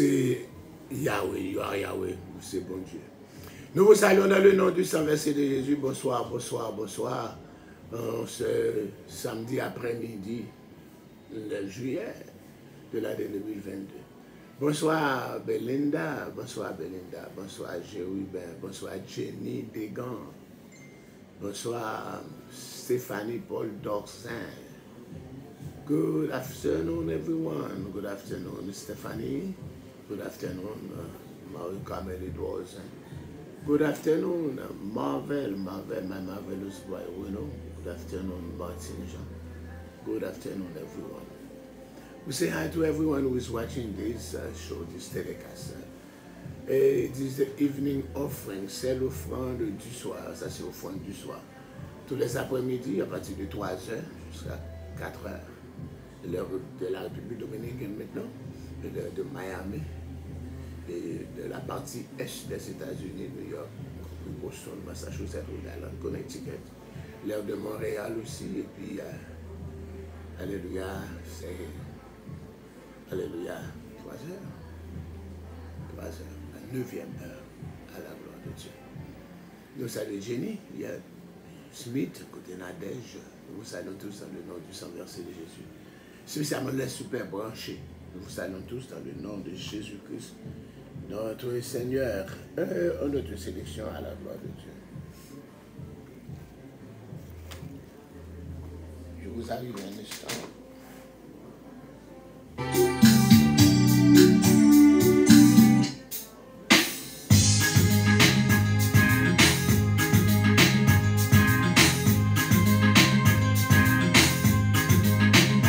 c'est Yahweh, Yahweh, c'est bon Dieu. Nous vous saluons dans le nom du sang versé de Jésus. Bonsoir, bonsoir, bonsoir. Ce samedi après-midi, le juillet de l'année 2022. Bonsoir Belinda, bonsoir Belinda, bonsoir Jérubin, bonsoir Jenny Degan, bonsoir Stéphanie Paul Dorsin. Good afternoon everyone, good afternoon Stephanie, good afternoon Marie-Carmel Edwards. Good afternoon, Marvel, my marvelous boy, Good afternoon, Martin Jean. Good afternoon, everyone. We say hi to everyone who is watching this show, this telecast. It is the evening offering, c'est l'offrande du soir, ça c'est l'offrande du soir. Tous les après-midi, à partir de 3h jusqu'à 4h, l'heure de la République dominicaine maintenant, l'heure de Miami, et de la partie est des États-Unis, New York, Boston, Massachusetts, Rhode Island, Connecticut, l'heure de Montréal aussi, et puis, alléluia, c'est, alléluia, 3h, la 9e heure, à la gloire de Dieu. Nous saluons Jenny, il y a Smith, côté Nadège, nous vous saluons tous dans le nom du sang versé de Jésus. Spécialement les super branchés, nous vous saluons tous dans le nom de Jésus-Christ, notre Seigneur, notre sélection à la gloire de Dieu. Je vous arrive un instant.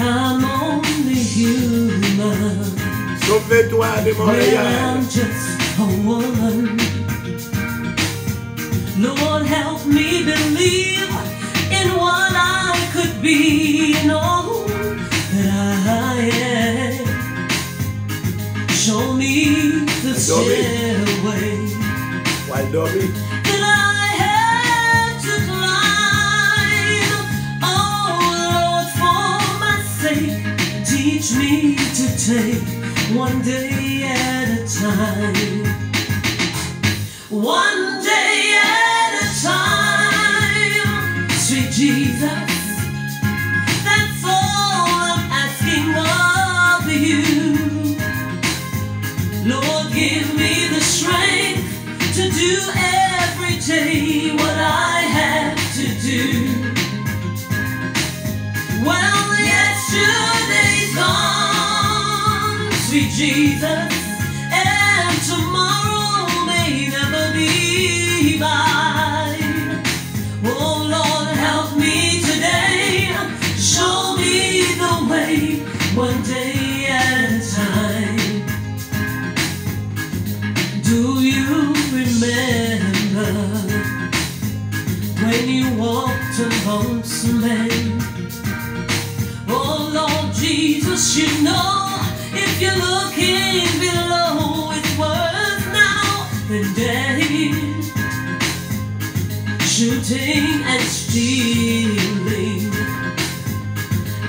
I'm only human. Sauve-toi de Montréal. I'm just a woman. Lord, help me believe in what I could be and all that I am. Show me the stairway that I had to climb. Oh Lord, for my sake, teach me to take one day at a time. One day at a time. Sweet Jesus, that's all I'm asking of you. Lord, give me the strength to do every day what I have to do. Well, yesterday's gone, sweet Jesus, and tomorrow may never be mine. Oh Lord, help me today, show me the way, one day at a time. Do you remember when you walked amongst men? Oh Lord Jesus, you know, if you're looking below, it's worse now than dead. Shooting and stealing,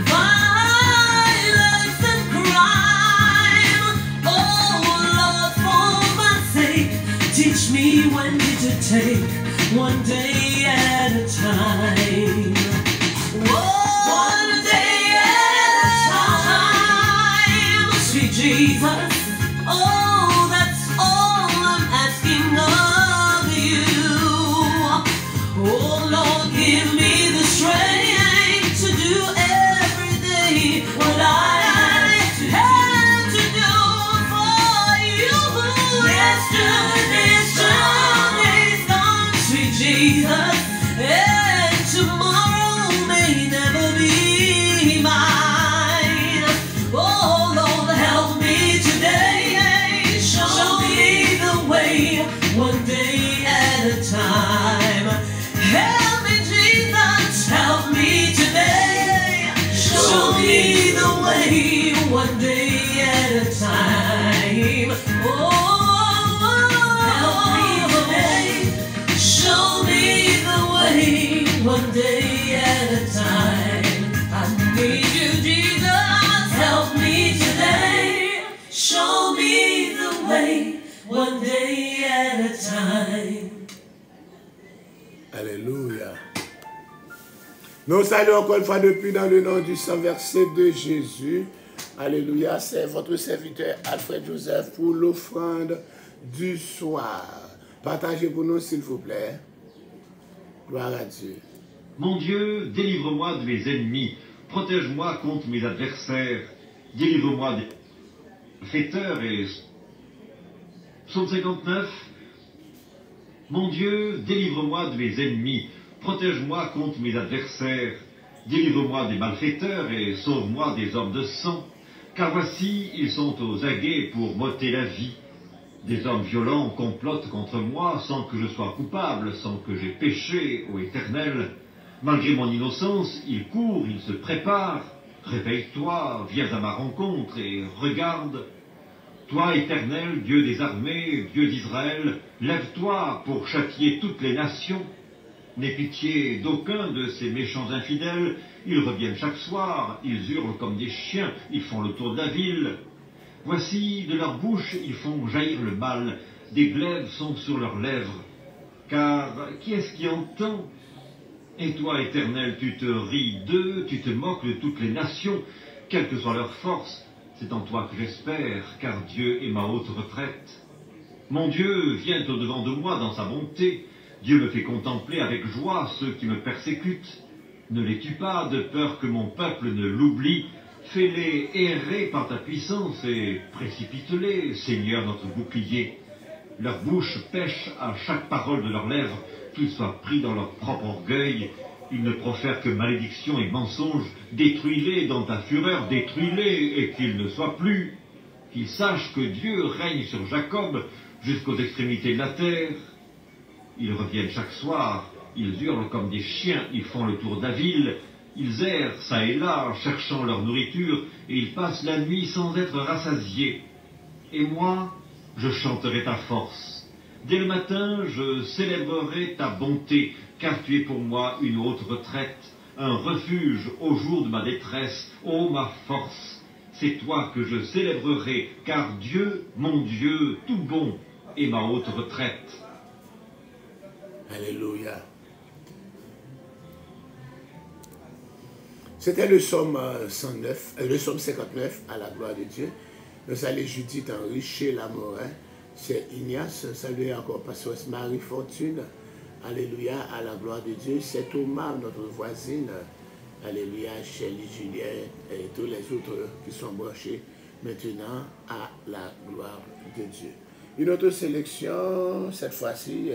violence and crime. Oh Lord, for my sake, teach me when to take one day at a time. One day at a time, sweet Jesus. Oh, that's all I'm asking of you. Oh Lord, give me the strength to do every day what I have to do for you. Yesterday's journey's gone, sweet Jesus, and tomorrow may never be mine. Oh Lord, help me today, show me the way, one day at a time. Help me, Jesus, help me today, show me the way, one day at a time. Oh, help me today, show me the way, one day at a time. I need you, Jesus, help me today, show me the Alléluia. Nous saluons encore une fois depuis dans le nom du sang versé de Jésus. Alléluia. C'est votre serviteur Alfred Joseph pour l'offrande du soir. Partagez pour nous s'il vous plaît. Gloire à Dieu. Mon Dieu, délivre-moi de mes ennemis. Protège-moi contre mes adversaires. Délivre-moi des fêteurs et... Psaume 59. Mon Dieu, délivre-moi de mes ennemis. Protège-moi contre mes adversaires. Délivre-moi des malfaiteurs et sauve-moi des hommes de sang. Car voici, ils sont aux aguets pour m'ôter la vie. Des hommes violents complotent contre moi sans que je sois coupable, sans que j'aie péché, ô Éternel. Malgré mon innocence, ils courent, ils se préparent. Réveille-toi, viens à ma rencontre et regarde. Toi, Éternel, Dieu des armées, Dieu d'Israël, lève-toi pour châtier toutes les nations. N'aie pitié d'aucun de ces méchants infidèles, ils reviennent chaque soir, ils hurlent comme des chiens, ils font le tour de la ville. Voici, de leur bouche, ils font jaillir le mal, des glaives sont sur leurs lèvres. Car qui est-ce qui entend? Et toi, Éternel, tu te ris d'eux, tu te moques de toutes les nations, quelle que soit leur force. C'est en toi que j'espère, car Dieu est ma haute retraite. Mon Dieu vient au-devant de moi dans sa bonté. Dieu me fait contempler avec joie ceux qui me persécutent. Ne les tue pas, de peur que mon peuple ne l'oublie. Fais-les errer par ta puissance et précipite-les, Seigneur notre bouclier. Leur bouche pêche à chaque parole de leurs lèvres, qu'ils soient pris dans leur propre orgueil. Ils ne profèrent que malédiction et mensonges. Détruis-les dans ta fureur, détruis-les et qu'ils ne soient plus. Qu'ils sachent que Dieu règne sur Jacob jusqu'aux extrémités de la terre. Ils reviennent chaque soir, ils hurlent comme des chiens, ils font le tour de la ville. Ils errent çà et là, cherchant leur nourriture, et ils passent la nuit sans être rassasiés. Et moi, je chanterai ta force. Dès le matin, je célébrerai ta bonté, car tu es pour moi une haute retraite, un refuge au jour de ma détresse, ô ma force. C'est toi que je célébrerai, car Dieu, mon Dieu, tout bon, est ma haute retraite. Alléluia. C'était le psaume 109, le psaume 59 à la gloire de Dieu. Nous allons Judith Henri chez Lamorin. C'est Ignace, saluez encore Pasteur Marie Fortune. Alléluia, à la gloire de Dieu. C'est Thomas, notre voisine. Alléluia, Chélie Juliette et tous les autres qui sont branchés maintenant à la gloire de Dieu. Une autre sélection, cette fois-ci,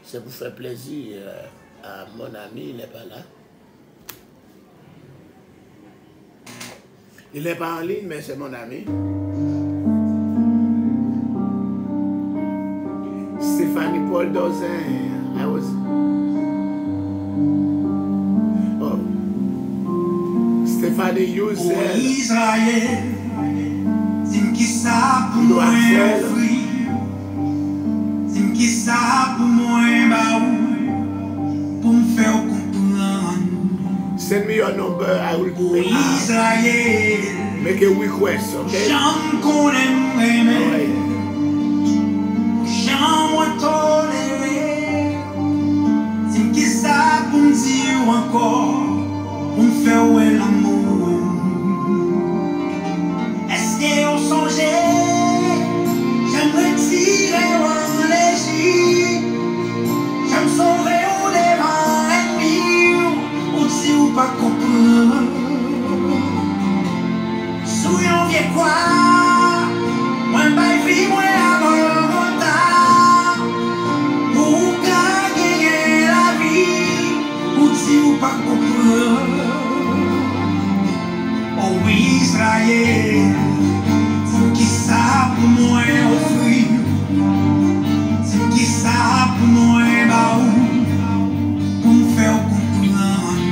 c'est pour faire plaisir à mon ami, il n'est pas là. Il n'est pas en ligne, mais c'est mon ami. Stéphanie Paul Dozin. Stéphanie Youssel. Israël, sim qui ça pour moi free. Sim qui ça pour moi baou. Pour me faire comprendre. Send me your number, I will do it. Israël. Make a request, okay? J'aime qu'on aime aimer. J'aime tolérer. Sim qui ça pour me dire encore. Pour me faire ouais l'amour. Est-ce qu'on songeait? J'aimerais tirer en l'Égypte. J'aime sauver au devant l'ennemi. Ou si ou pas comprendre. Souillons vieux quoi? Moi m'aille vie moi avant mon temps. Pour gagner la vie. Ou si ou pas comprendre. Oh Israël, c'est qui ça pour moi offrir, c'est qui ça pour moi baou, pour me faire comprendre.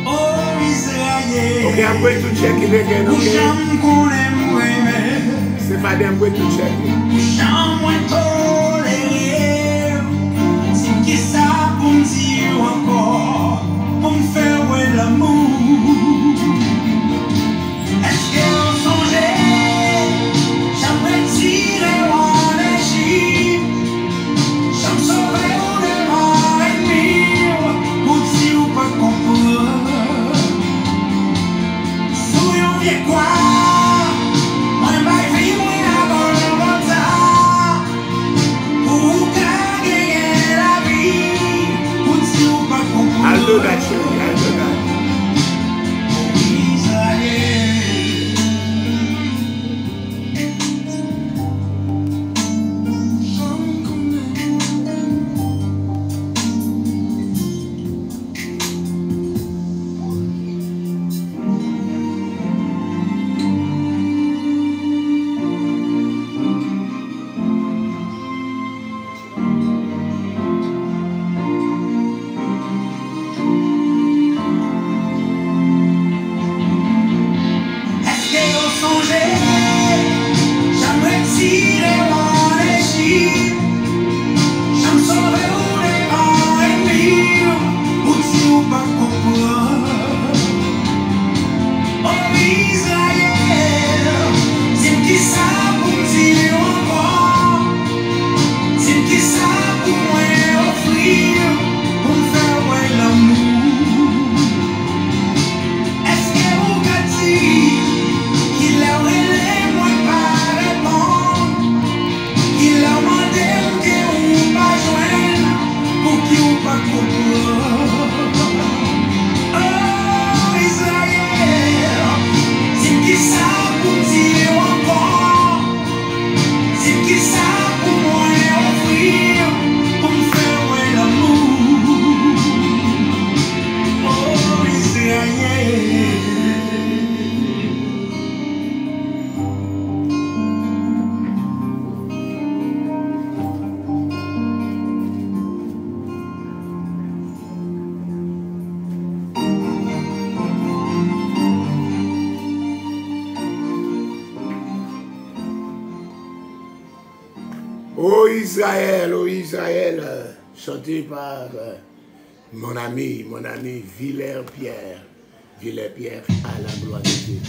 Oh Israël, Okay, I'm going to check it again, où okay? j'aime qu'on aime aimer, Stéphanie, I'm going to check it. où j'aime tolérer, c'est qui ça pour me dire encore, pour me faire ouais l'amour. J'aimerais tirer en Égypte. J'aime sauver au know that, Shirley. I know that. Oh Israël, chanté par mon ami Villers-Pierre à la gloire de Dieu.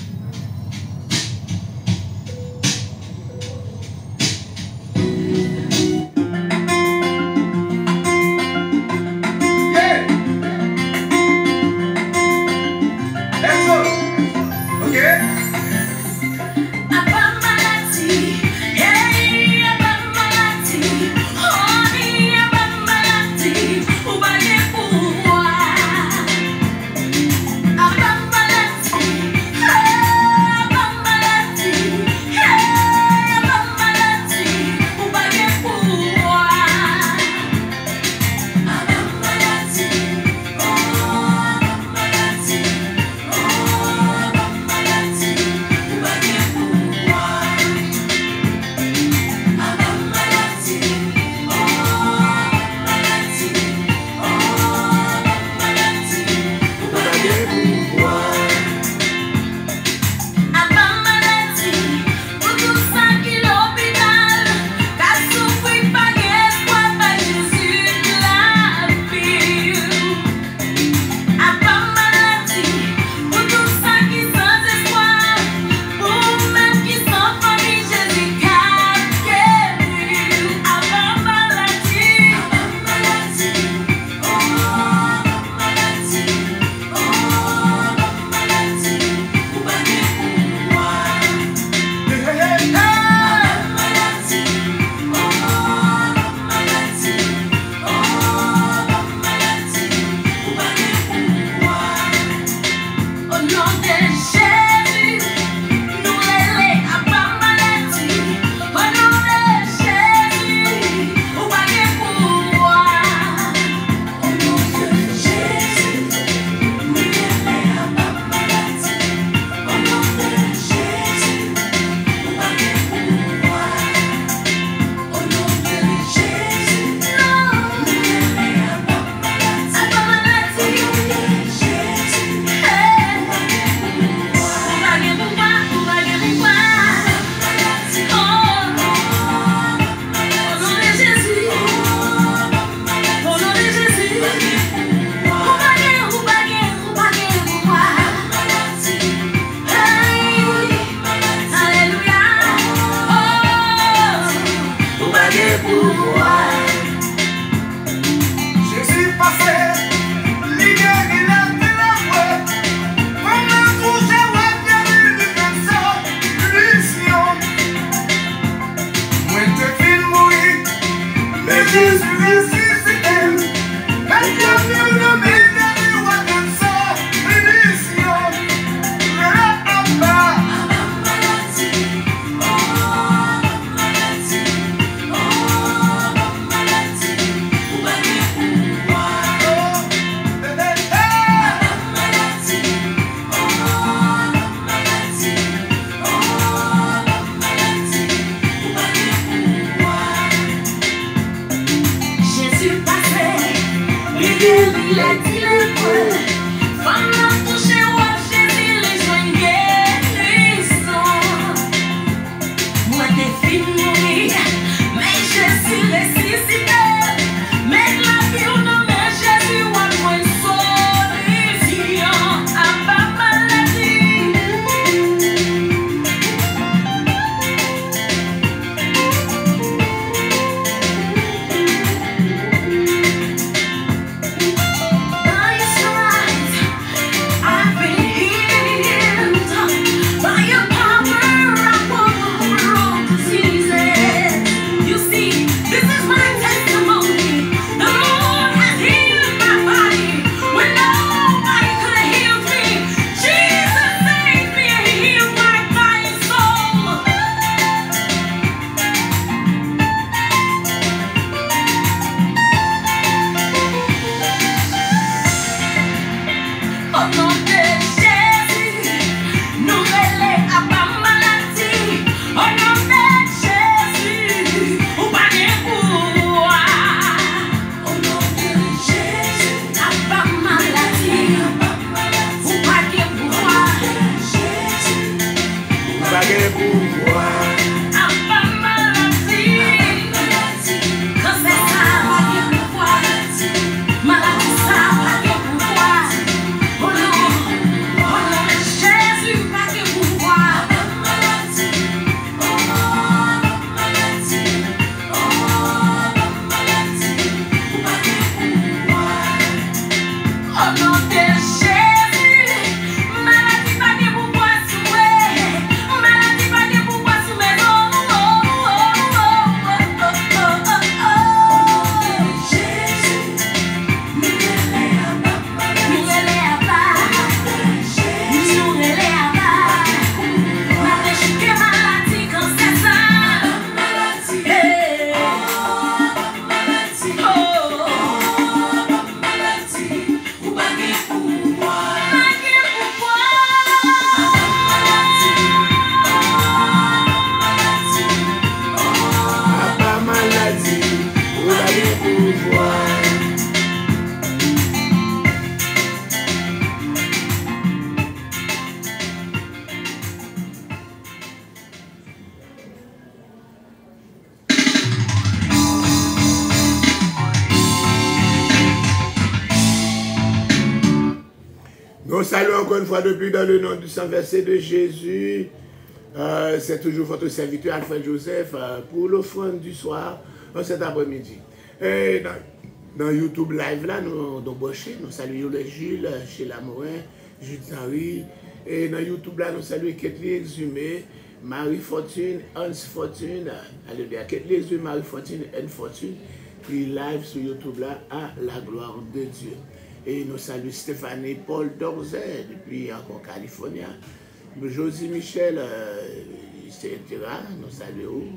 Oh Nous saluons encore une fois depuis dans le nom du Saint Versé de Jésus. C'est toujours votre serviteur Alfred Joseph pour l'offrande du soir cet après-midi. Dans YouTube Live, là, nous saluons les Gilles, chez Lamorin, Jules Henry. Et dans YouTube, là, nous saluons Ketli Exhumé, Marie Fortune, Hans Fortune, alléluia, Ketli Exhumé, Marie Fortune, Anne Fortune, qui live sur YouTube, là, à la gloire de Dieu. Et nous saluons Stéphanie Paul Dorzet, depuis encore Californie. Josie Michel, etc. Nous saluons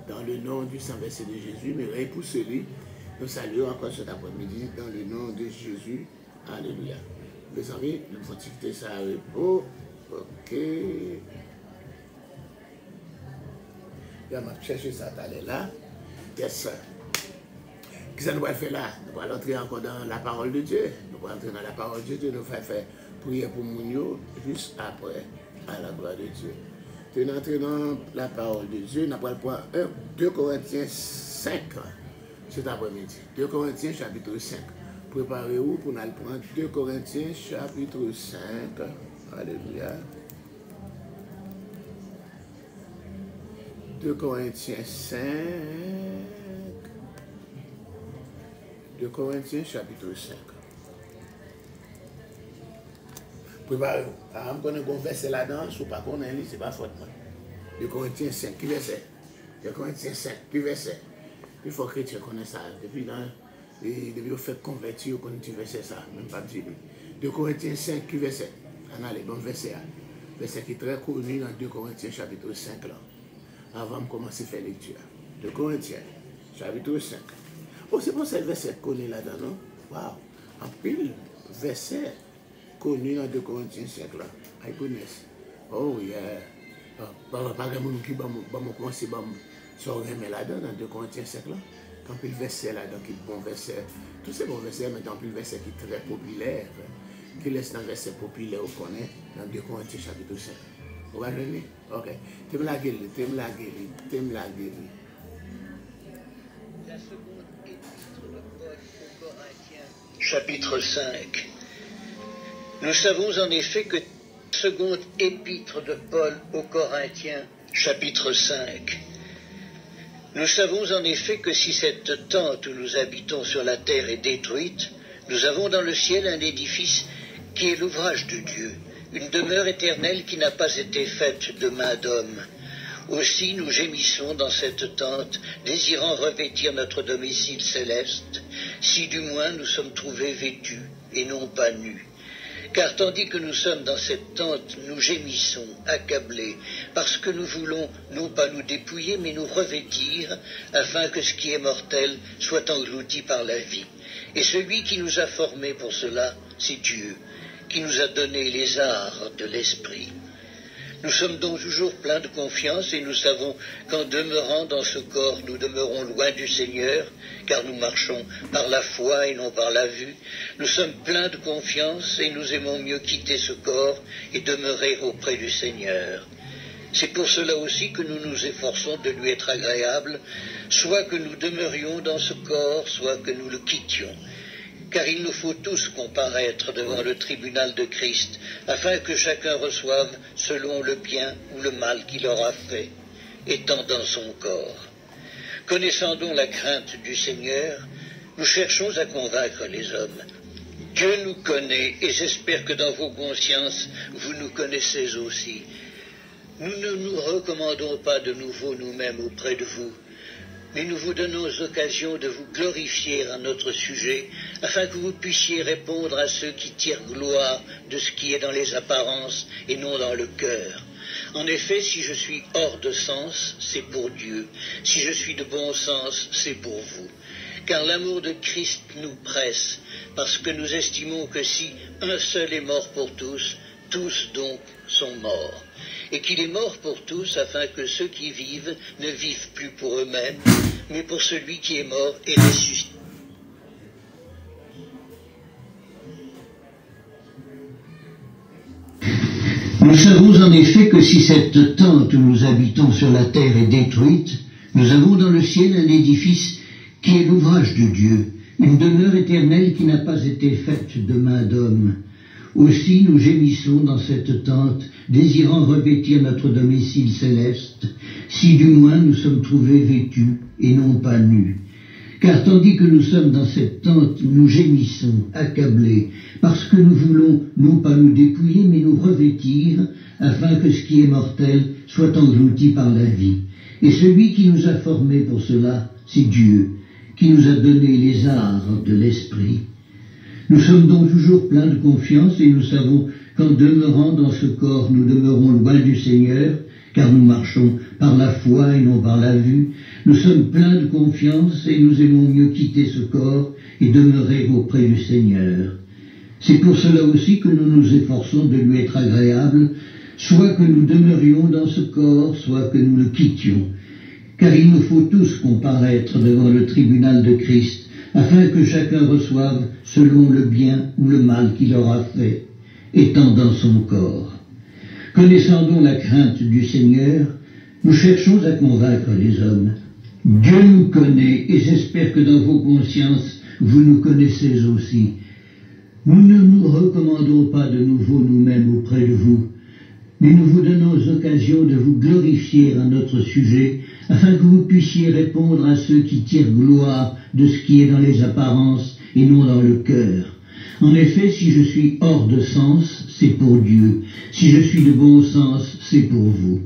dans le nom du Saint Versé de Jésus. Mireille Poussely, nous saluons encore cet après-midi dans le nom de Jésus. Alléluia. Mes amis, nous faut quitter ça à repos. Ok. Je vais chercher ça là. Yes. Qu'est-ce que nous allons faire là? Nous allons entrer encore dans la parole de Dieu. Nous allons entrer dans la parole de Dieu. Nous allons faire prière pour Mounio juste après, à la gloire de Dieu. Nous allons entrer dans la parole de Dieu. Nous allons prendre 2 Corinthiens 5 cet après-midi. 2 Corinthiens chapitre 5. Préparez-vous pour nous prendre 2 Corinthiens chapitre 5. Alléluia. 2 Corinthiens 5. 2 Corinthiens chapitre 5. Préparez-vous. Je connais un verset là-dedans, si vous ne connaissez pas, ce n'est pas faute. 2 Corinthiens 5, qui verset? 2 Corinthiens 5, qui verset? Il faut que les chrétiens connaissent ça. Depuis vous faites convertir, vous connaissez verset ça, même pas dire. 2 Corinthiens 5, qui verset? Allez, bon verset. Verset qui est très connu dans 2 Corinthiens chapitre 5 là. Avant de commencer à faire lecture. 2 Corinthiens chapitre 5. Oh, c'est pour ça le verset connu là-dedans, non? Waouh! En pile, verset connu dans 2 Corinthiens 5 là. I connaissent. Oh, yeah. Pas de monde qui va commencer à se remettre là-dedans dans 2 Corinthiens 5 là. un peu le verset là, donc il bon verset. Tous ces bons versets, mais un peu le verset qui est très populaire, qui laisse un verset populaire, on connaît, dans 2 Corinthiens chapitre 5. Vous va venir? Ok. T'aimes la guérir, t'aimes la guérir, t'aimes la guérir. La seconde épître de Paul aux Corinthiens, chapitre 5. Nous savons en effet que seconde épître de Paul aux Corinthiens, chapitre 5. Nous savons en effet que si cette tente où nous habitons sur la terre est détruite, nous avons dans le ciel un édifice qui est l'ouvrage de Dieu, une demeure éternelle qui n'a pas été faite de main d'homme. Aussi nous gémissons dans cette tente, désirant revêtir notre domicile céleste, si du moins nous sommes trouvés vêtus et non pas nus. Car tandis que nous sommes dans cette tente, nous gémissons, accablés, parce que nous voulons non pas nous dépouiller, mais nous revêtir, afin que ce qui est mortel soit englouti par la vie. Et celui qui nous a formés pour cela, c'est Dieu, qui nous a donné les arts de l'esprit. Nous sommes donc toujours pleins de confiance et nous savons qu'en demeurant dans ce corps, nous demeurons loin du Seigneur, car nous marchons par la foi et non par la vue. Nous sommes pleins de confiance et nous aimons mieux quitter ce corps et demeurer auprès du Seigneur. C'est pour cela aussi que nous nous efforçons de lui être agréables, soit que nous demeurions dans ce corps, soit que nous le quittions. Car il nous faut tous comparaître devant le tribunal de Christ, afin que chacun reçoive selon le bien ou le mal qu'il aura fait, étant dans son corps. Connaissant donc la crainte du Seigneur, nous cherchons à convaincre les hommes. Dieu nous connaît, et j'espère que dans vos consciences, vous nous connaissez aussi. Nous ne nous recommandons pas de nouveau nous-mêmes auprès de vous, mais nous vous donnons occasion de vous glorifier à notre sujet, afin que vous puissiez répondre à ceux qui tirent gloire de ce qui est dans les apparences et non dans le cœur. En effet, si je suis hors de sens, c'est pour Dieu. Si je suis de bon sens, c'est pour vous. Car l'amour de Christ nous presse, parce que nous estimons que si un seul est mort pour tous, tous donc sont morts. Et qu'il est mort pour tous, afin que ceux qui vivent ne vivent plus pour eux-mêmes, mais pour celui qui est mort et ressuscité. Nous savons en effet que si cette tente où nous habitons sur la terre est détruite, nous avons dans le ciel un édifice qui est l'ouvrage de Dieu, une demeure éternelle qui n'a pas été faite de main d'homme. Aussi nous gémissons dans cette tente, désirant revêtir notre domicile céleste, si du moins nous sommes trouvés vêtus et non pas nus. Car tandis que nous sommes dans cette tente, nous gémissons, accablés, parce que nous voulons non pas nous dépouiller, mais nous revêtir, afin que ce qui est mortel soit englouti par la vie. Et celui qui nous a formés pour cela, c'est Dieu, qui nous a donné les arts de l'esprit. Nous sommes donc toujours pleins de confiance et nous savons qu'en demeurant dans ce corps, nous demeurons loin du Seigneur, car nous marchons par la foi et non par la vue. Nous sommes pleins de confiance et nous aimons mieux quitter ce corps et demeurer auprès du Seigneur. C'est pour cela aussi que nous nous efforçons de lui être agréables, soit que nous demeurions dans ce corps, soit que nous le quittions. Car il nous faut tous comparaître devant le tribunal de Christ, afin que chacun reçoive selon le bien ou le mal qu'il aura fait, étant dans son corps. Connaissant donc la crainte du Seigneur, nous cherchons à convaincre les hommes. Dieu nous connaît, et j'espère que dans vos consciences, vous nous connaissez aussi. Nous ne nous recommandons pas de nouveau nous-mêmes auprès de vous, mais nous vous donnons occasion de vous glorifier à notre sujet, afin que vous puissiez répondre à ceux qui tirent gloire de ce qui est dans les apparences et non dans le cœur. En effet, si je suis hors de sens, c'est pour Dieu. Si je suis de bon sens, c'est pour vous.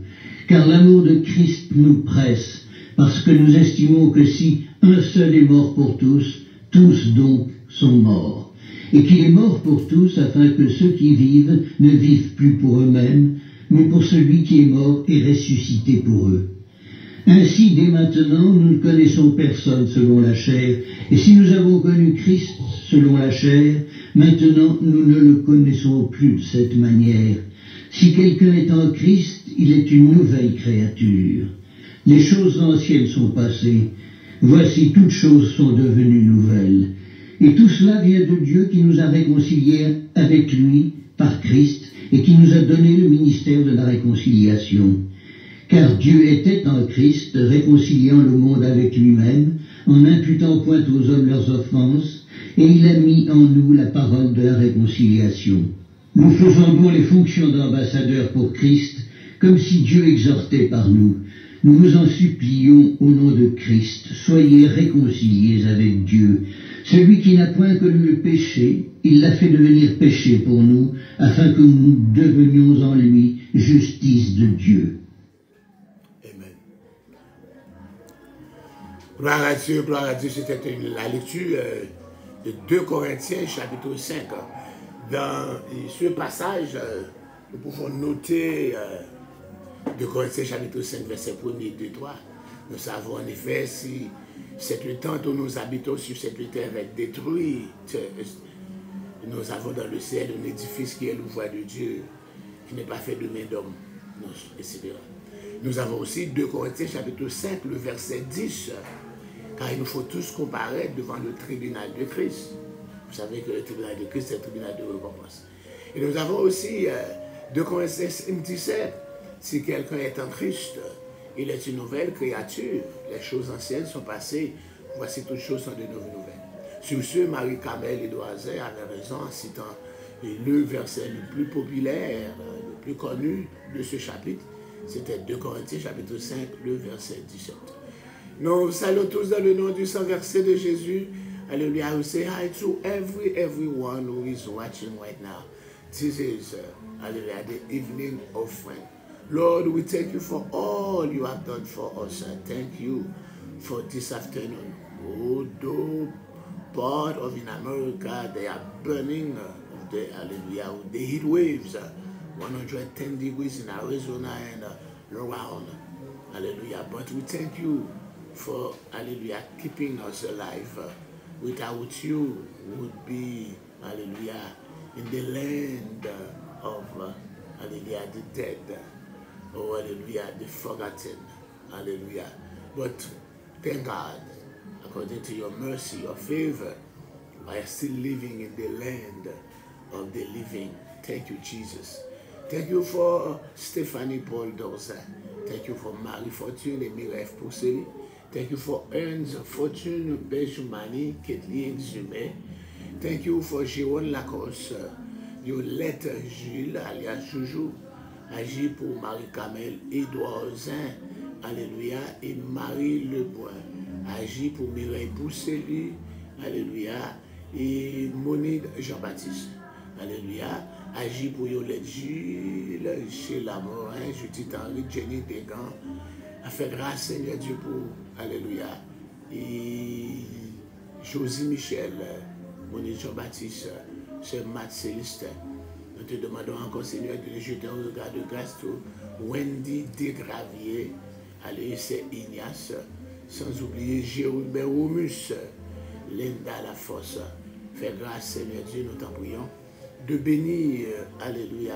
Car l'amour de Christ nous presse, parce que nous estimons que si un seul est mort pour tous, tous donc sont morts. Et qu'il est mort pour tous, afin que ceux qui vivent ne vivent plus pour eux-mêmes, mais pour celui qui est mort et ressuscité pour eux. Ainsi, dès maintenant, nous ne connaissons personne selon la chair, et si nous avons connu Christ selon la chair, maintenant nous ne le connaissons plus de cette manière. Si quelqu'un est en Christ, il est une nouvelle créature. Les choses anciennes sont passées. Voici, toutes choses sont devenues nouvelles. Et tout cela vient de Dieu qui nous a réconciliés avec lui par Christ et qui nous a donné le ministère de la réconciliation. Car Dieu était en Christ, réconciliant le monde avec lui-même, en n'imputant point aux hommes leurs offenses, et il a mis en nous la parole de la réconciliation. Nous faisons donc les fonctions d'ambassadeurs pour Christ, comme si Dieu exhortait par nous. Nous vous en supplions au nom de Christ, soyez réconciliés avec Dieu. Celui qui n'a point connu le péché, il l'a fait devenir péché pour nous, afin que nous devenions en lui justice de Dieu. Amen. Gloire à Dieu, c'était la lecture de 2 Corinthiens chapitre 5. Dans ce passage, nous pouvons noter 2 Corinthiens chapitre 5, verset 1er, 2, 3. Nous savons en effet si cette tente où nous habitons sur cette terre est détruite, nous avons dans le ciel un édifice qui est l'ouvrage de Dieu, qui n'est pas fait de main d'homme, etc. Nous avons aussi 2 Corinthiens chapitre 5, le verset 10, car il nous faut tous comparaître devant le tribunal de Christ. Vous savez que le tribunal de Christ, c'est le tribunal de récompense. Et nous avons aussi 2 Corinthiens 17, si quelqu'un est en Christ, il est une nouvelle créature. Les choses anciennes sont passées. Voici toutes choses sont de nouvelles. Sur ce, Marie-Camel Edouazet avait raison en citant le verset le plus populaire, le plus connu de ce chapitre. C'était 2 Corinthiens chapitre 5, le verset 17. Nous saluons tous dans le nom du saint verset de Jésus. Hallelujah. We say hi to everyone who is watching right now. This is hallelujah, the evening offering. Lord, we thank you for all you have done for us. I thank you for this afternoon. Although part of in America, they are burning hallelujah, the heat waves, 110 degrees in Arizona and around. Hallelujah. But we thank you for, hallelujah, keeping us alive. Without you, we would be, hallelujah, in the land of, hallelujah, the dead. Oh, hallelujah, the forgotten. Hallelujah. But thank God, according to your mercy, your favor, I am still living in the land of the living. Thank you, Jesus. Thank you for Stephanie Paul Dorsa. Thank you for Marie Fortune et Mireille Pousseli. Thank you for Ernst Fortune Benjumani, Kathleen Zumet. Thank you for Jérôme Lacoste, Violette Gilles, alias Joujou. Agis pour Marie-Camel Edouard Zin, alléluia, et Marie Lebrun. Agis pour Mireille Pousseli, alléluia, et Monique Jean-Baptiste, alléluia. Agis pour Yolette Gilles, Sheila Morin, Judith Henry, Jenny Degan. A fait grâce, Seigneur Dieu, pour, alléluia, et Josie Michel, Monique Jean-Baptiste, c'est Matt Célestin. Nous te demandons encore, Seigneur, de jeter un regard de grâce sur Wendy Desgraviers, allez, c'est Ignace, sans oublier Jérôme Romus, Linda Lafosse. Fais grâce, Seigneur Dieu, nous t'en prions, de bénir, alléluia,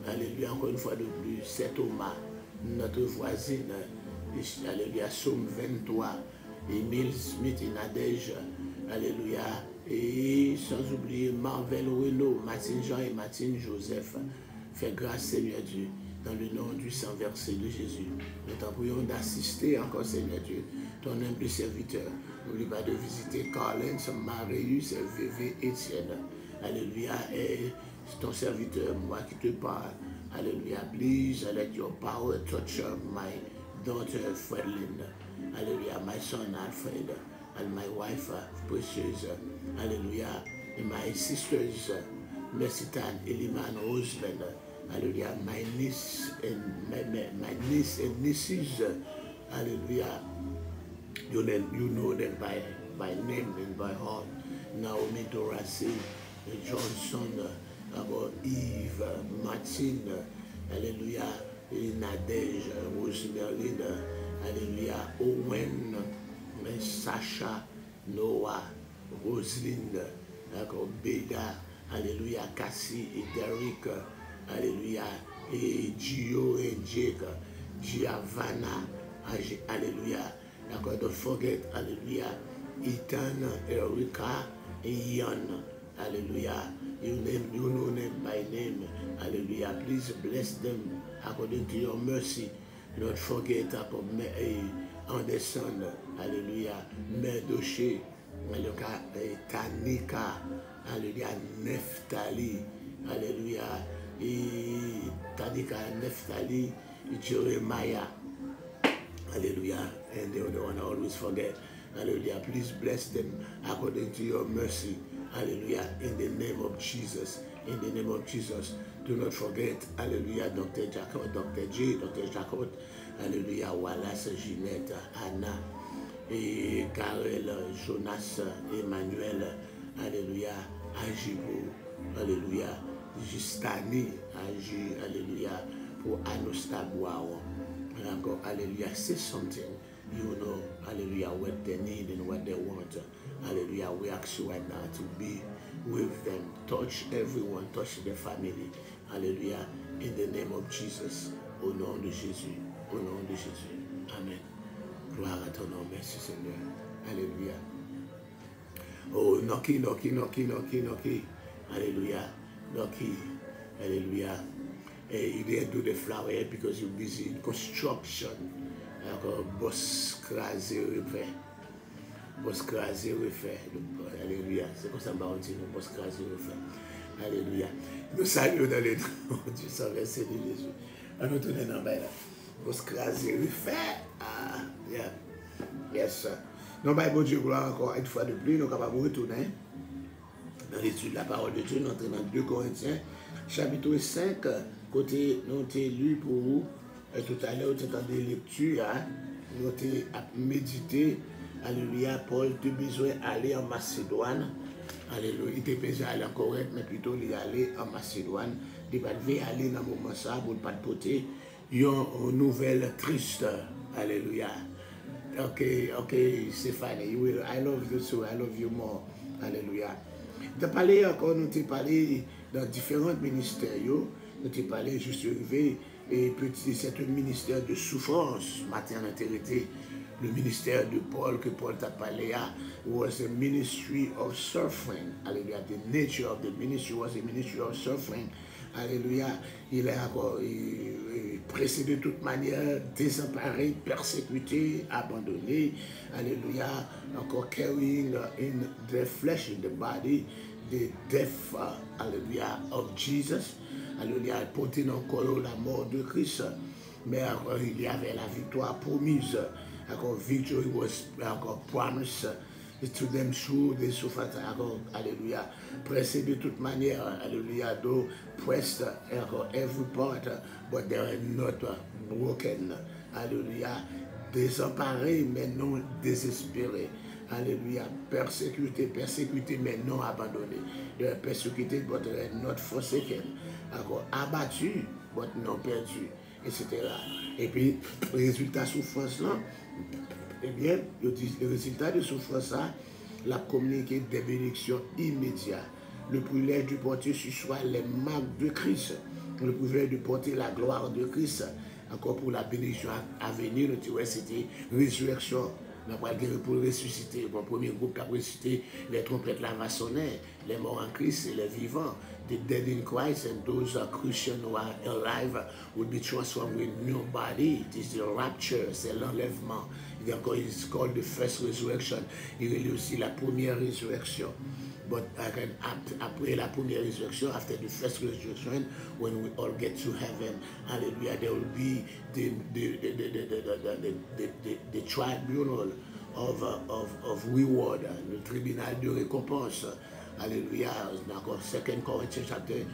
alléluia, encore une fois de plus, c'est Thomas, notre voisine, alléluia, Somme 23, Emile Smith et Nadège, alléluia, et sans oublier Marvel Renault, Martine Jean et Martine Joseph. Fais grâce, Seigneur Dieu, dans le nom du saint verset de Jésus. Nous t'en prions d'assister encore, Seigneur Dieu, ton humble serviteur. N'oublie pas de visiter Carlens, Marius, VV, Étienne. Alléluia, et ton serviteur, moi qui te parle. Alléluia, please let your power touch my daughter Fredlyn. Alléluia, my son Alfred. And my wife, Precious, hallelujah, and my sisters, Messitan, Eliman, husband, hallelujah, my niece and my niece and nieces, hallelujah, you know them by name and by heart. Naomi Dorasi, Johnson, about Eve, Martin, hallelujah, Nadège, Rosemary, hallelujah, Owen, Sacha, Noah, Rosalind, Beda, alléluia, Cassie et Derek, alléluia, et Gio et Jake, Giovanna, alléluia, D'accord, don't forget, hallelujah, Ethan, Erica, Ian, hallelujah. You know them by name, hallelujah. Please bless them according to your mercy. Don't forget Anderson, hallelujah, Medoche, hallelujah, Tanika, hallelujah, Neftali, hallelujah, Tanika, Neftali, Jeremiah, hallelujah, and the other one I always forget, hallelujah. Please bless them according to your mercy, hallelujah, in the name of Jesus, in the name of Jesus. Do not forget, hallelujah, Dr. Jacob, Dr. J, Dr. Jacob, hallelujah, Wallace, Ginette, Anna, et Karel, Jonas, Emmanuel, alléluia, Ajibo, alléluia, Justani, Agi, alléluia, pour Anostabouao, encore, alléluia, say something, you know, hallelujah, what they need and what they want, hallelujah, we ask you right now to be with them, touch everyone, touch their family, hallelujah, in the name of Jesus, au nom de Jésus, au nom de Jésus, amen. Gloire à ton nom, merci Seigneur. Alléluia. Oh, Noki. Hallelujah. Noki. Hallelujah. You didn't do the flower yet because you're busy in construction. Boss crasé refait. Boss crasé refait. Alléluia. C'est comme ça que on dit, boss crasé refait. Alléluia. Nous saluons dans les noms du sang versé de Jésus. On nous tourne dans le bail là. Boss crasé refait. Ah, yeah. Yes, sir. Non, bah, bon Dieu, gloire encore une fois de plus, nous sommes capables de retourner dans l'étude de la parole de Dieu, nous entrons dans 2 Corinthiens, chapitre 5, côté, nous avons lu pour vous, tout à l'heure, nous avons des lectures, nous avons médité, alléluia, Paul, tu as besoin d'aller en Macédoine, alléluia, il était besoin d'aller en Corinthe, mais plutôt il aller en Macédoine, il ne devait pas aller dans le moment ça, pour ne pas porter une nouvelle triste, alléluia. Okay, Stéphanie, I love you too, I love you more. Alléluia. Nous avons parlé encore, nous avons parlé dans différents ministères, nous avons parlé juste arrivé, et c'est un ministère de souffrance, maternité, le ministère de Paul, que Paul t'a parlé, was a ministry of suffering. Alléluia. The nature of the ministry was a ministry of suffering. Alléluia. Il est encore pressé de toute manière, désemparé, persécuté, abandonné. Alléluia. Encore carrying in the flesh, in the body, the death, alléluia, of Jesus. Alléluia. Portant encore la mort de Christ. Mais encore, il y avait la victoire promise. Encore, victory was encore promised to them through the souffrance. Alléluia. Pressé de toute manière. Alléluia. Though pressed every part, but they are not broken. Alléluia. Désemparé, mais non désespéré. Alléluia. Persécuté, mais non abandonné. They are persecuted, but they are not forsaken. Encore, abattu, but non perdu. Etc. Et puis, résultat souffrance là, eh bien, le résultat de souffrance là, la communiqué des bénédictions immédiates. Le privilège de porter sur soi les marques de Christ. Le privilège de porter la gloire de Christ. Encore pour la bénédiction à venir, c'était résurrection. On va pour ressusciter. Le premier groupe qui a ressuscité, les trompettes la va sonner, les morts en Christ et les vivants. The dead in Christ and those Christians who are alive will be transformed with new body. It is the rapture, c'est l'enlèvement. It's called the first resurrection. Il y a aussi la première résurrection. But après la première résurrection, after the first resurrection, when we all get to heaven, hallelujah, there will be the tribunal of reward, le tribunal de récompense. Alléluia. D'accord, 2 Corinthiens chapitre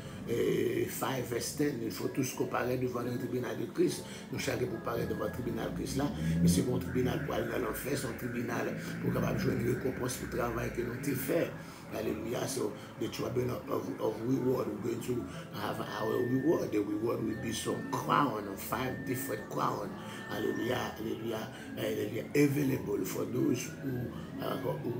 5, verset 10. Il faut tous comparer devant le tribunal de Christ. Nous chacun pour parler devant le tribunal de Christ là. Mais c'est mon tribunal pour aller dans l'enfer, son tribunal pour capable jouer une récompense pour le travail que nous avons fait. Hallelujah. So the trouble of reward, we're going to have our reward. The reward will be some crown, 5 different crown. Hallelujah, hallelujah, hallelujah, available for those who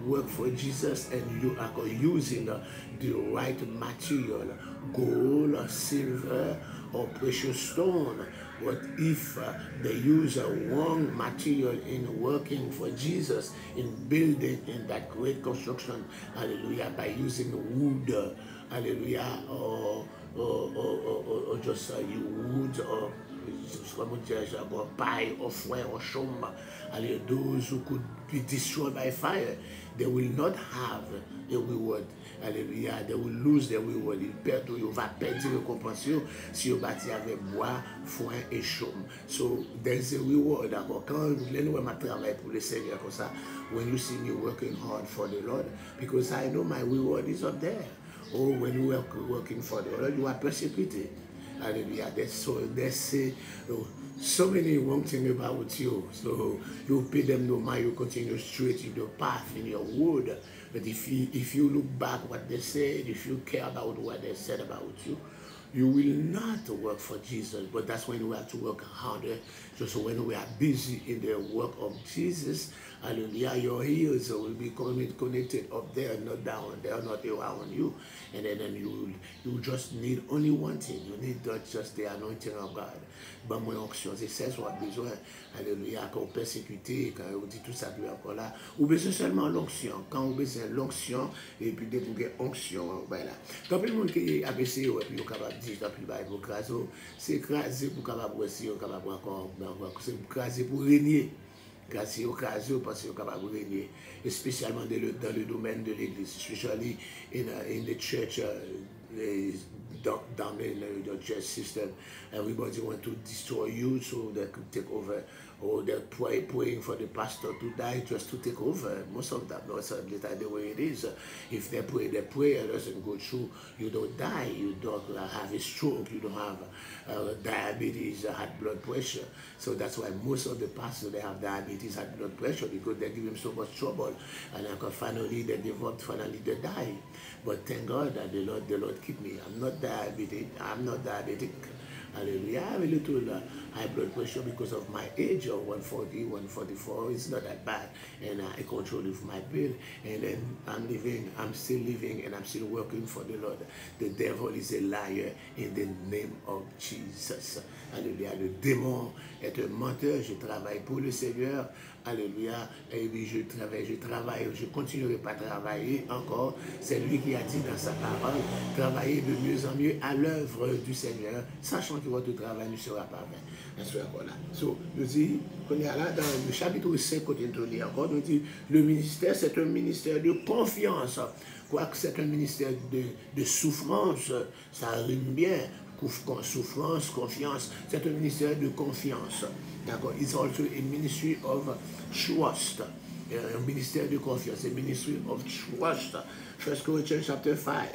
work for Jesus and you are using the right material, gold, silver, or precious stone. But if they use a wrong material in working for Jesus, in building in that great construction, hallelujah, by using wood, hallelujah, or just wood, or pie, or foin, or chaume, hallelujah, those who could be destroyed by fire, they will not have a reward. Alléluia, they will lose their reward. Ils va perdre récompense si vous bâti avec bois, foin et chaume. So there's a reward. D'accord. Quand nous travaillons pour le Seigneur comme ça, when you see me working hard for the Lord, because I know my reward is up there. Or when you are working for the Lord, you are persecuted. Hallelujah. There's so many wrong things about you. So you pay them no mind, you continue straight in your path, in your word. But if you look back what they said, if you care about what they said about you, you will not work for Jesus. But that's when we have to work harder. Just when we are busy in the work of Jesus, hallelujah, your ears will be connected up there, not down there, not around you. And then you just need only one thing. You need just the anointing of God. Bon, mon onction, c'est ça, soit besoin, alléluia, quand on persécuté, quand on dit tout ça, puis encore là, ou besoin seulement l'onction. Quand on besoin l'onction, et puis dès que onction, voilà. Quand le monde qui est abaissé, et puis on est capable de dire, puis il écraser, c'est écraser pour capable aussi, capable encore, c'est écraser pour régner. Grazie au cas où parce que capable de régner, spécialement dans le domaine de l'église, especially in the church, down in the church system. Everybody want to destroy you so they could take over, or they're praying for the pastor to die just to take over. Most of them, most of the time, the way it is. If they pray, the prayer doesn't go through, you don't die, you don't have a stroke, you don't have diabetes, high blood pressure. So that's why most of the pastors, they have diabetes, high blood pressure, because they give them so much trouble. And finally they give up, finally they die. But thank God that the Lord keep me. I'm not diabetic. Hallelujah. I have a little high blood pressure because of my age of 140, 144. It's not that bad. And I control with my pill. And then I'm still living, and I'm still working for the Lord. The devil is a liar in the name of Jesus. Alléluia. Le démon est un menteur. Je travaille pour le Seigneur. Alléluia. Et puis je travaille, je continuerai pas à travailler encore. C'est lui qui a dit dans sa parole, travailler de mieux en mieux à l'œuvre du Seigneur, sachant que votre travail ne sera pas vain. Voilà. So, nous dit, qu'on est là dans le chapitre 5, côté de encore, nous dit, le ministère, c'est un ministère de confiance. Quoique c'est un ministère de souffrance, ça rime bien. Souffrance, confiance, c'est un ministère de confiance. D'accord? It's also a ministry of trust. Un ministère de confiance, a ministry of trust. 2 Corinthians chapter 5,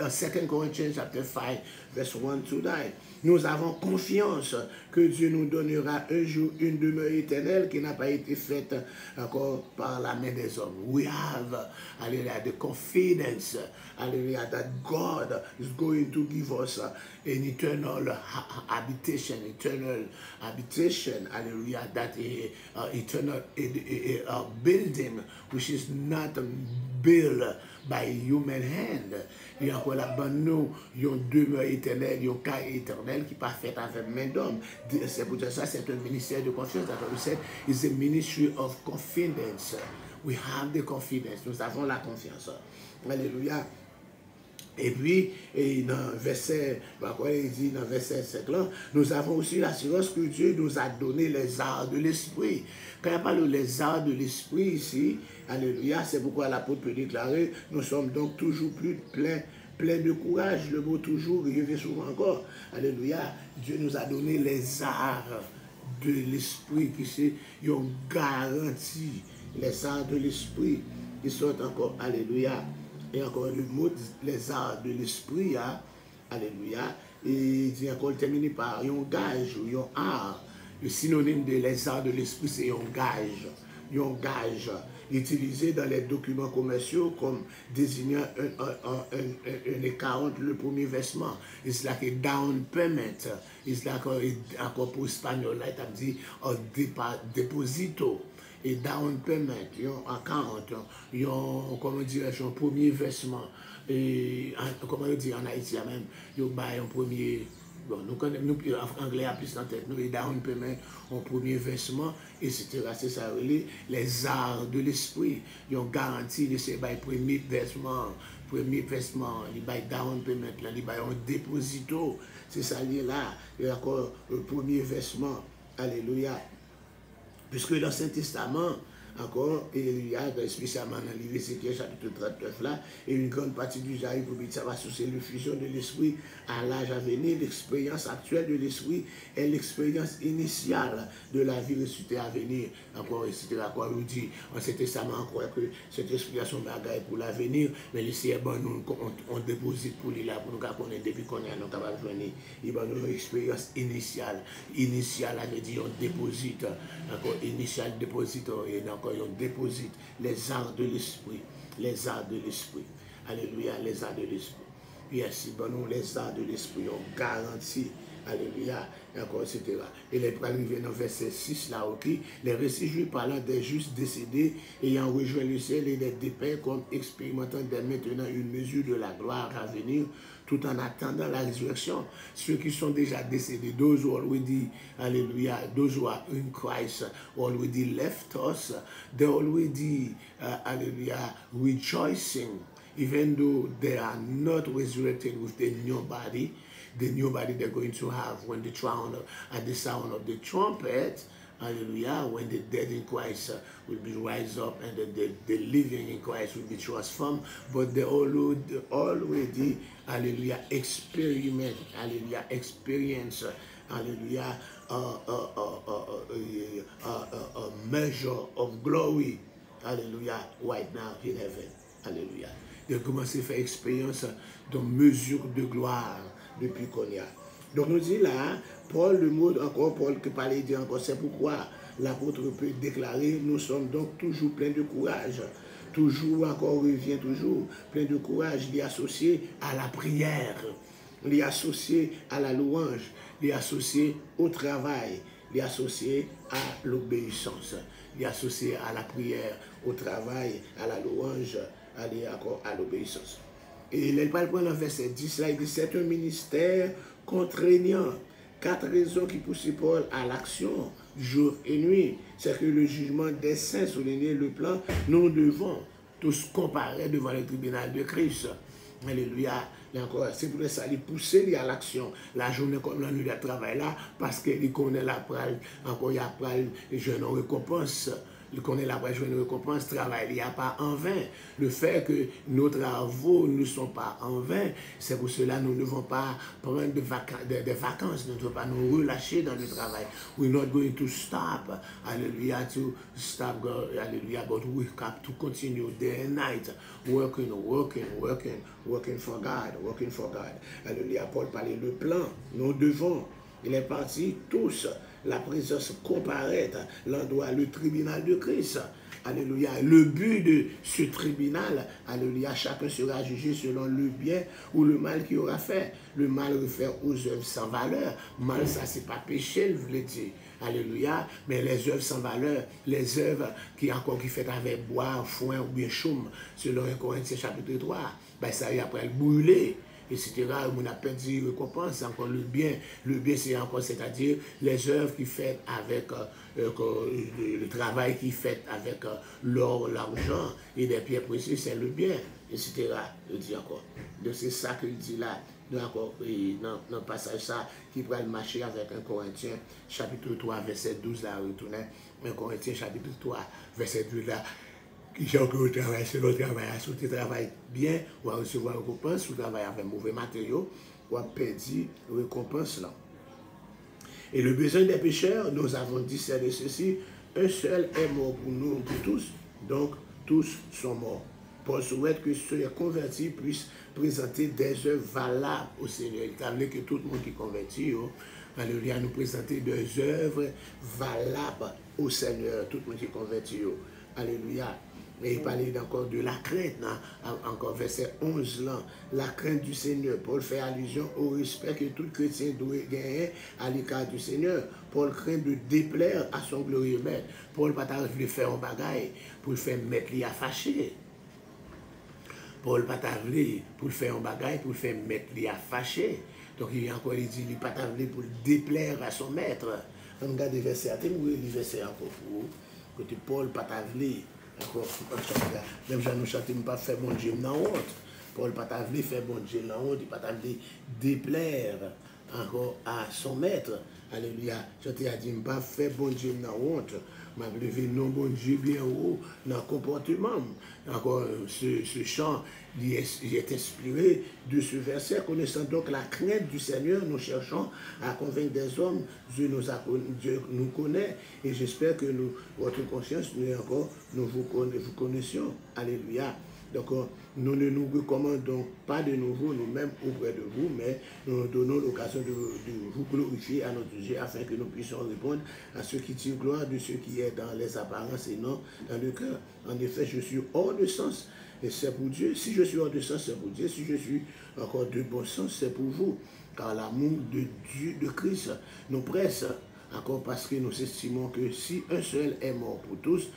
verse 1 to 9. Nous avons confiance que Dieu nous donnera un jour une demeure éternelle qui n'a pas été faite encore par la main des hommes. We have, hallelujah, the confidence, hallelujah, that God is going to give us an eternal habitation, hallelujah, that eternal building which is not built by human hand. Il y a encore là-bas nous, il y a une demeure éternelle, il y a un cas éternel qui n'est pas fait avec main d'homme. C'est pour ça c'est un ministère de confiance. It's a ministry of confidence. We have the confidence. Nous avons la confiance. Alléluia. Et puis, dans verset 5 là, nous avons aussi l'assurance que Dieu nous a donné les arts de l'esprit. Quand il parle des arts de l'esprit ici, alléluia, c'est pourquoi l'apôtre peut déclarer, nous sommes donc toujours plus plein de courage. Le mot toujours revient souvent encore. Alléluia, Dieu nous a donné les arts de l'esprit qui c'est une garantie. Les arts de l'esprit qui sont encore, alléluia. Et encore le mot, les arts de l'esprit, alléluia, et il dit encore terminé par un gage ou un art. Le synonyme de les arts de l'esprit, c'est un gage. Un gage. utilisé dans les documents commerciaux comme désignant un écart entre le premier versement. It's like a down payment. It's like encore pour espagnol, là, il a dit un deposito. Et down payment, yon account, yon, comment dirais-je, un premier versement. Et comment dire en Haïti même, yon bail un premier. Bon, nous connaissons, nous, en anglais, à plus en tête, nous, les down payment, en premier versement, etc. C'est ça, les arts de l'esprit, ils ont garanti de ces premier versement, les bail down payment, les bail en déposito, c'est ça, là, il y a encore le premier versement, alléluia. Puisque dans l'Ancien Testament, encore, il y a spécialement dans l'Ézéchiel chapitre 39 là, et une grande partie du Jaï, ça va associer le fusion de l'esprit à l'âge à venir. L'expérience actuelle de l'esprit est l'expérience initiale de la vie ressuscitée à venir. Encore, etc. Encore, on dit, en cet testament, encore que cette explication bagaille pour l'avenir, mais les bon, nous, on déposite pour lui là, pour nous connaître depuis qu'on est capable de venir. Il va nous expérience initiale. Initiale, ça veut dire on déposite, encore, initial déposite, et encore, on déposite les arts de l'esprit. Les arts de l'esprit. Alléluia, les arts de l'esprit. Merci, bon, nous, les arts de l'esprit, on garantit. Alléluia, et encore, etc. Et les arrivés dans verset 6, là, ok, les récits juifs parlant des justes décédés, ayant rejoint le ciel et les dépeints comme expérimentant dès maintenant une mesure de la gloire à venir, tout en attendant la résurrection. Ceux qui sont déjà décédés, those who already, hallelujah, those who are in Christ already left us, they already, hallelujah, rejoicing, even though they are not resurrected with the new body they're going to have when the at the sound of the trumpet, hallelujah, when the dead in Christ will be raised up and the living in Christ will be transformed, but they already, hallelujah, experience, hallelujah, a measure of glory, hallelujah, right now in heaven, hallelujah. De commencer à faire expérience de mesure de gloire depuis qu'on y a. Donc nous dit là, Paul, le mot encore, Paul qui parlait dit encore, c'est pourquoi l'apôtre peut déclarer, nous sommes donc toujours pleins de courage. Toujours, encore revient toujours, plein de courage, il est associé à la prière, il est associé à la louange, il est associé au travail, il est associé à l'obéissance, il est associé à la prière, au travail, à la louange, aller encore à l'obéissance. Et il parle dans le verset 10, là, il dit, c'est un ministère contraignant. 4 raisons qui poussent Paul à l'action, jour et nuit. C'est que le jugement des saints soulignait le plan, nous devons tous comparer devant le tribunal de Christ. Alléluia. Et encore, c'est pour ça qu'il pousse à l'action. La journée comme la nuit de travail là, parce qu'il connaît la pral, encore il y a pral, je n'en récompense. Il connaît la vraie journée de récompense, travail, il n'y a pas en vain. Le fait que nos travaux ne sont pas en vain, c'est pour cela que nous ne devons pas prendre des vacances, nous ne devons pas nous relâcher dans le travail. We're not going to stop, hallelujah, to stop, hallelujah, but we have to continue day and night, working for God, Hallelujah. Paul parlait le plan, nous devons, il est parti tous. La présence comparaître, l'endroit, le tribunal de Christ. Alléluia. Le but de ce tribunal, alléluia, chacun sera jugé selon le bien ou le mal qu'il aura fait. Le mal réfère aux œuvres sans valeur. Mal, ça, c'est pas péché, je voulais dire. Alléluia. Mais les œuvres sans valeur, les œuvres qui encore qui fait avec bois, foin ou bien chaume, selon 1 Corinthiens chapitre 3, ben ça y après le brûler. Etc. On a perdu récompense, encore le bien c'est encore, c'est-à-dire les œuvres qui fait avec le travail qui fait avec l'or, l'argent et des pierres précieuses, c'est le bien, etc. Il dit encore. Donc c'est ça qu'il dit là, dans le passage ça, qui pourrait marcher avec 1 Corinthiens chapitre 3, verset 12 là, retourner 1 Corinthiens chapitre 3, verset 12 là. Qui ont que travail, c'est le travail, si tu travailles bien, ou à recevoir une récompense, si tu travailles avec mauvais matériaux, ou à perdre récompense là. Et le besoin des pécheurs, nous avons discerné ceci, un seul est mort pour nous, pour tous, donc tous sont morts. Paul souhaite que ceux convertis puissent présenter des œuvres valables au Seigneur. Il a voulu que tout le monde qui convertit, alléluia, nous présenter des œuvres valables au Seigneur, tout le monde qui convertit. Alléluia. Et il parlait encore de la crainte, encore verset 11 là, la crainte du Seigneur. Paul fait allusion au respect que tout chrétien doit gagner à l'égard du Seigneur. Paul craint de déplaire à son glorieux maître. Paul pas voulu faire un bagaille pour le faire mettre lui à fâcher. Paul pas voulu pour faire un bagaille pour le faire mettre lui à fâcher. Donc il encore il dit il pas voulu pour déplaire à son maître. On regarde les versets, les versets encore pour vous. Côté Paul pas voulu. Même si nous chantons, pas faire bon Dieu dans honte. Paul pas voulu faire bon Dieu dans honte, il pas voulu déplaire encore à son maître. Alléluia. Je t'ai dit, pas faire bon Dieu dans honte. M'a levé non bon Dieu bien haut dans le comportement. Encore ce chant, il est inspiré de ce verset. Connaissant donc la crainte du Seigneur, nous cherchons à convaincre des hommes. Dieu nous connaît et j'espère que votre conscience, nous vous connaissions. Alléluia. Donc, nous ne nous recommandons pas de nouveau nous-mêmes auprès de vous, mais nous nous donnons l'occasion de vous glorifier à notre Dieu afin que nous puissions répondre à ce qui tire gloire de ce qui est dans les apparences et non dans le cœur. En effet, je suis hors de sens et c'est pour Dieu. Si je suis hors de sens, c'est pour Dieu. Si je suis encore de bon sens, c'est pour vous. Car l'amour de Dieu, de Christ, nous presse encore parce que nous estimons que si un seul est mort pour tous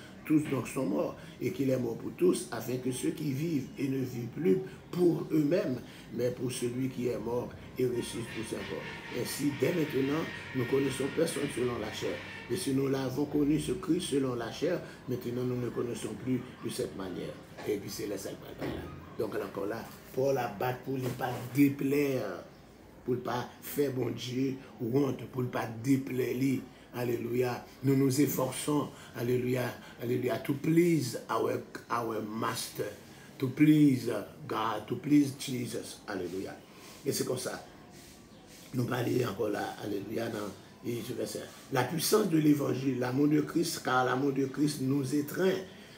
donc sont morts, et qu'il est mort pour tous, afin que ceux qui vivent et ne vivent plus pour eux-mêmes, mais pour celui qui est mort et ressuscite pour ses morts. Ainsi, dès maintenant, nous connaissons personne selon la chair. Et si nous l'avons connu, ce Christ selon la chair, maintenant nous ne connaissons plus de cette manière. Et puis c'est la seule bataille. Donc encore là, Paul a battu pour ne pas déplaire, pour ne pas faire bon Dieu honte, pour ne pas déplaire lui. Alléluia. Nous nous efforçons, alléluia, alléluia, to please our master, to please God, to please Jesus. Alléluia. Et c'est comme ça. Nous parlons encore là, alléluia, dans ce verset. La puissance de l'évangile, l'amour de Christ, car l'amour de Christ nous étreint.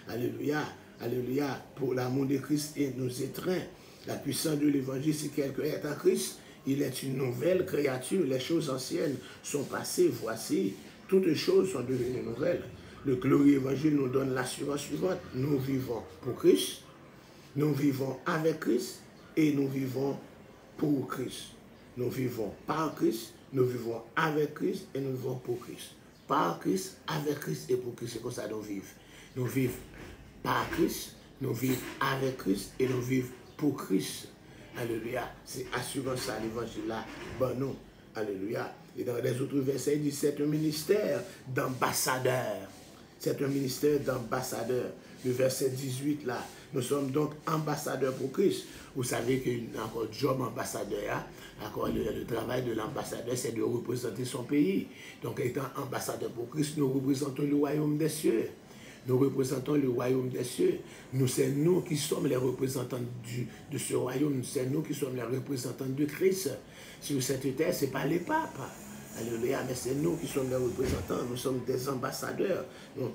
Alléluia, alléluia, pour l'amour de Christ et nous étreint. La puissance de l'évangile, si quelqu'un est en Christ, il est une nouvelle créature. Les choses anciennes sont passées. Voici, toutes choses sont devenues nouvelles. Le glorieux évangile nous donne l'assurance suivante. Nous vivons pour Christ, nous vivons avec Christ et nous vivons pour Christ. Nous vivons par Christ, nous vivons avec Christ et nous vivons pour Christ. Par Christ, avec Christ et pour Christ. C'est comme ça que nous vivons. Nous vivons par Christ, nous vivons avec Christ et nous vivons pour Christ. Alléluia. C'est assurant ça, l'évangile là. Bon, non. Alléluia. Et dans les autres versets, il dit c'est un ministère d'ambassadeur. C'est un ministère d'ambassadeur. Le verset 18 là. Nous sommes donc ambassadeurs pour Christ. Vous savez que encore job ambassadeur, encore le travail de l'ambassadeur, c'est de représenter son pays. Donc étant ambassadeur pour Christ, nous représentons le royaume des cieux. Nous représentons le royaume des cieux. C'est nous qui sommes les représentants de ce royaume. C'est nous qui sommes les représentants de Christ. Sur cette terre, ce n'est pas les papes. Alléluia, mais c'est nous qui sommes les représentants. Nous sommes des ambassadeurs. Nous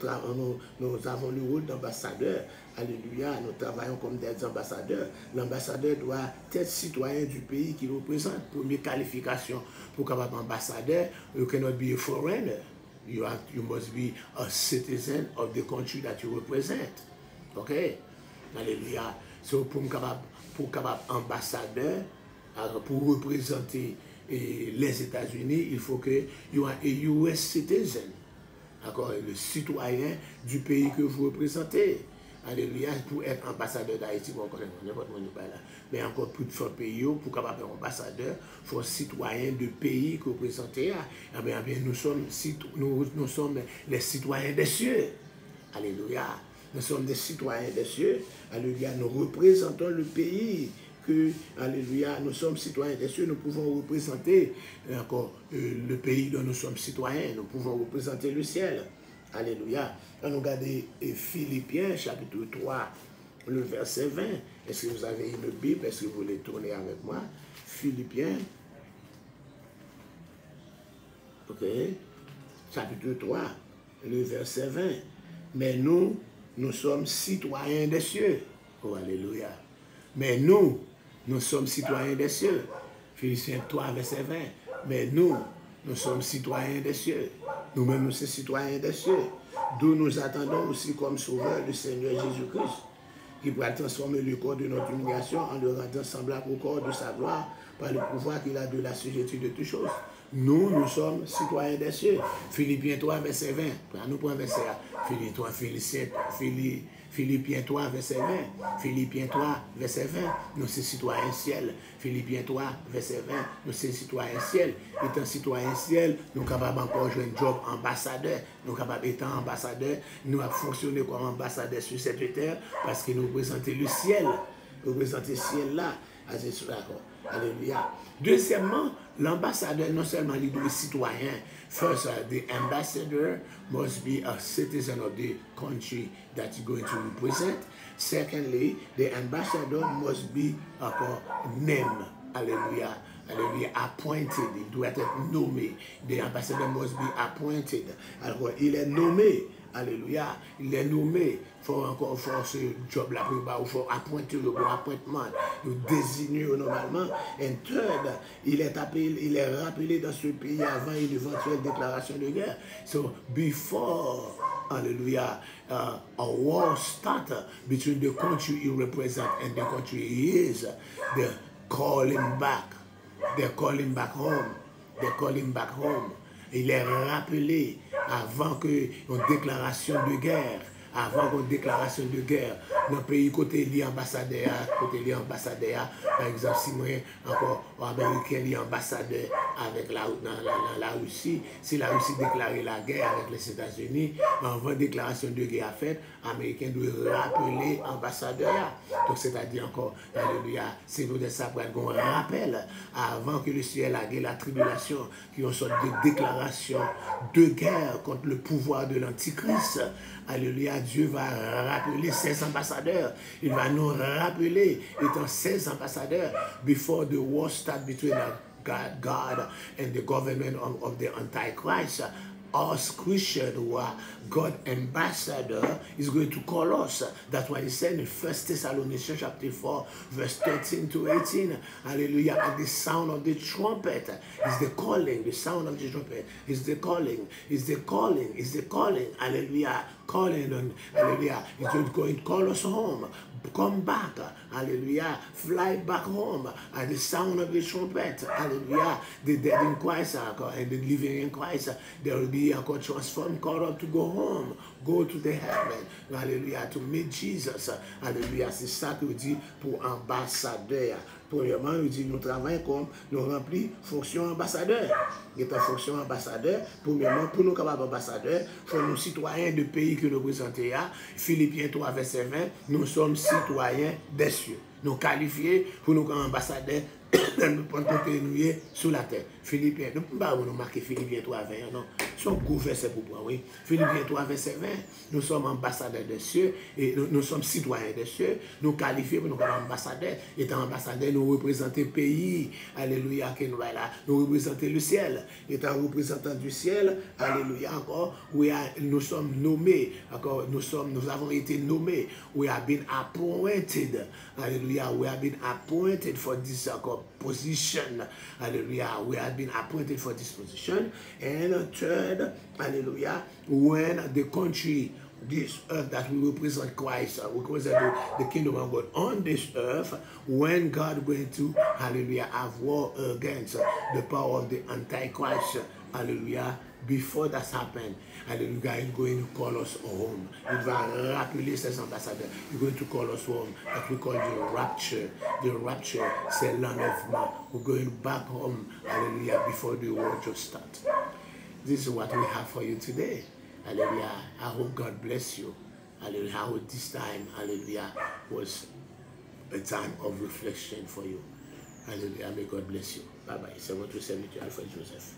avons le rôle d'ambassadeur. Alléluia, nous travaillons comme des ambassadeurs. L'ambassadeur doit être citoyen du pays qu'il représente. Première qualification pour être ambassadeur, you cannot be a foreigner. You must be a citizen of the country that you represent. Ok? Alléluia. So, pour être ambassadeur, pour représenter les États-Unis, il faut que you are a US citizen. D'accord? Le citoyen du pays que vous représentez. Alléluia. Pour être ambassadeur d'Haïti, bon, n'importe où là. Mais encore plus de fois pays, pour être ambassadeur, il faut citoyen de pays que vous représentez. Eh bien, nous sommes les citoyens des cieux. Alléluia. Nous sommes des citoyens des cieux. Alléluia. Nous représentons le pays. Alléluia, nous sommes citoyens des cieux, nous pouvons représenter encore le pays dont nous sommes citoyens, nous pouvons représenter le ciel. Alléluia. On regarde Philippiens chapitre 3, le verset 20. Est-ce que vous avez une Bible? Est-ce que vous voulez tourner avec moi? Philippiens, ok, chapitre 3, le verset 20. Mais nous sommes citoyens des cieux. Oh, alléluia. Mais nous sommes citoyens des cieux. Philippiens 3, verset 20. Mais nous sommes citoyens des cieux. Nous-mêmes, nous sommes citoyens des cieux. d'où nous attendons aussi comme sauveur le Seigneur Jésus-Christ, qui pourra transformer le corps de notre humiliation en le rendant semblable au corps de sa gloire par le pouvoir qu'il a de la sujeté de toutes choses. Nous sommes citoyens des cieux. Philippiens 3, verset 20. Nous prenons verset 1. Philippiens 3, verset 20. Philippiens 3, verset 20. Nous sommes citoyens ciel. Philippiens 3, verset 20. Nous sommes citoyens ciel. Étant citoyens ciel, nous sommes capables encore jouer un job ambassadeur. Nous sommes capables d'être ambassadeurs. Nous avons fonctionné comme ambassadeurs sur cette terre parce que nous représentons le ciel. Nous représentons le ciel là. Alléluia. Deuxièmement, l'ambassadeur non seulement il doit être citoyen. First, the ambassador must be a citizen of the country that you're going to represent. Secondly, the ambassador must be named. Alléluia. Alléluia. Appointed. Il doit être nommé. The ambassador must be appointed. Alors, il est nommé. Alléluia. Il est nommé. Il faut encore faire ce job-là. Il faut appointer le bon appointement. Le désigner normalement. Et third, il est rappelé dans ce pays avant une éventuelle déclaration de guerre. So, before, hallelujah, a war starts between the country he represents and the country he is, they call him back. They call him back home. They call him back home. Il est rappelé avant qu'une déclaration de guerre. Avant une déclaration de guerre, dans le pays côté lié ambassadeur, par exemple, si moi encore américain lié ambassadeur avec la Russie, si la Russie déclarait la guerre avec les États-Unis, avant déclaration de guerre faite, américain doit rappeler ambassadeur. Donc c'est-à-dire encore, alléluia, c'est nous de ça pour qu'on rappelle avant que le ciel a la tribulation, qui ont une sorte de déclaration de guerre contre le pouvoir de l'Antichrist. Alléluia, Dieu va rappeler 16 ambassadeurs. Il va nous rappeler, étant 16 ambassadeurs, before the war starts between God and the government of the Antichrist. Us Christians who are God ambassador is going to call us. That's why he said in 1 Thessalonians chapter 4, verse 13 to 18, hallelujah, at the sound of the trumpet is the calling, the sound of the trumpet is the calling, is the calling, is the calling, hallelujah, calling on, hallelujah, he's going to call us home. Come back, hallelujah, fly back home at the sound of the trumpet, hallelujah. The dead in Christ and the living in Christ, they will be transformed, called up to go home, go to the heaven, hallelujah, to meet Jesus, hallelujah. C'est ça que dit pour ambassadeur. Premièrement, il dit nous travaillons comme nous remplissons fonction ambassadeur. Et en fonction ambassadeur, premièrement, pour nous capables ambassadeurs, pour nous citoyens de pays que nous représentons, Philippiens 3, verset 20, nous sommes citoyens des cieux. Nous qualifiés pour nous comme ambassadeurs nous continuer sur la terre. Philippiens, nous ne pouvons pas marquer Philippiens 3, 20, non. C'est un gros verset pour moi, oui. Philippiens 3, verset 20, nous sommes ambassadeurs des cieux, et nous sommes citoyens des cieux, nous qualifiés pour nous comme ambassadeurs. Étant ambassadeurs, nous représentons le pays, alléluia, que nous là, nous représentons le ciel. Étant représentants du ciel, alléluia, encore, nous sommes nommés, encore, nous avons été nommés, we have been appointed, hallelujah, we have been appointed for this position, hallelujah, we have been appointed for this position. And third, hallelujah, when the country, this earth that we represent Christ, we represent the kingdom of God on this earth, when God going to, hallelujah, have war against the power of the Antichrist, hallelujah, before that's happened, hallelujah, he's going to call us home. Il va rappeler ses ambassadeurs. He's going to call us home. That we call the rapture. The rapture, c'est l'enlèvement. We're going back home, hallelujah, before the war just starts. This is what we have for you today. Hallelujah. I hope God bless you. Hallelujah. I hope this time, hallelujah, was a time of reflection for you. Hallelujah. May God bless you. Bye-bye. C'est votre serviteur Alfred Joseph.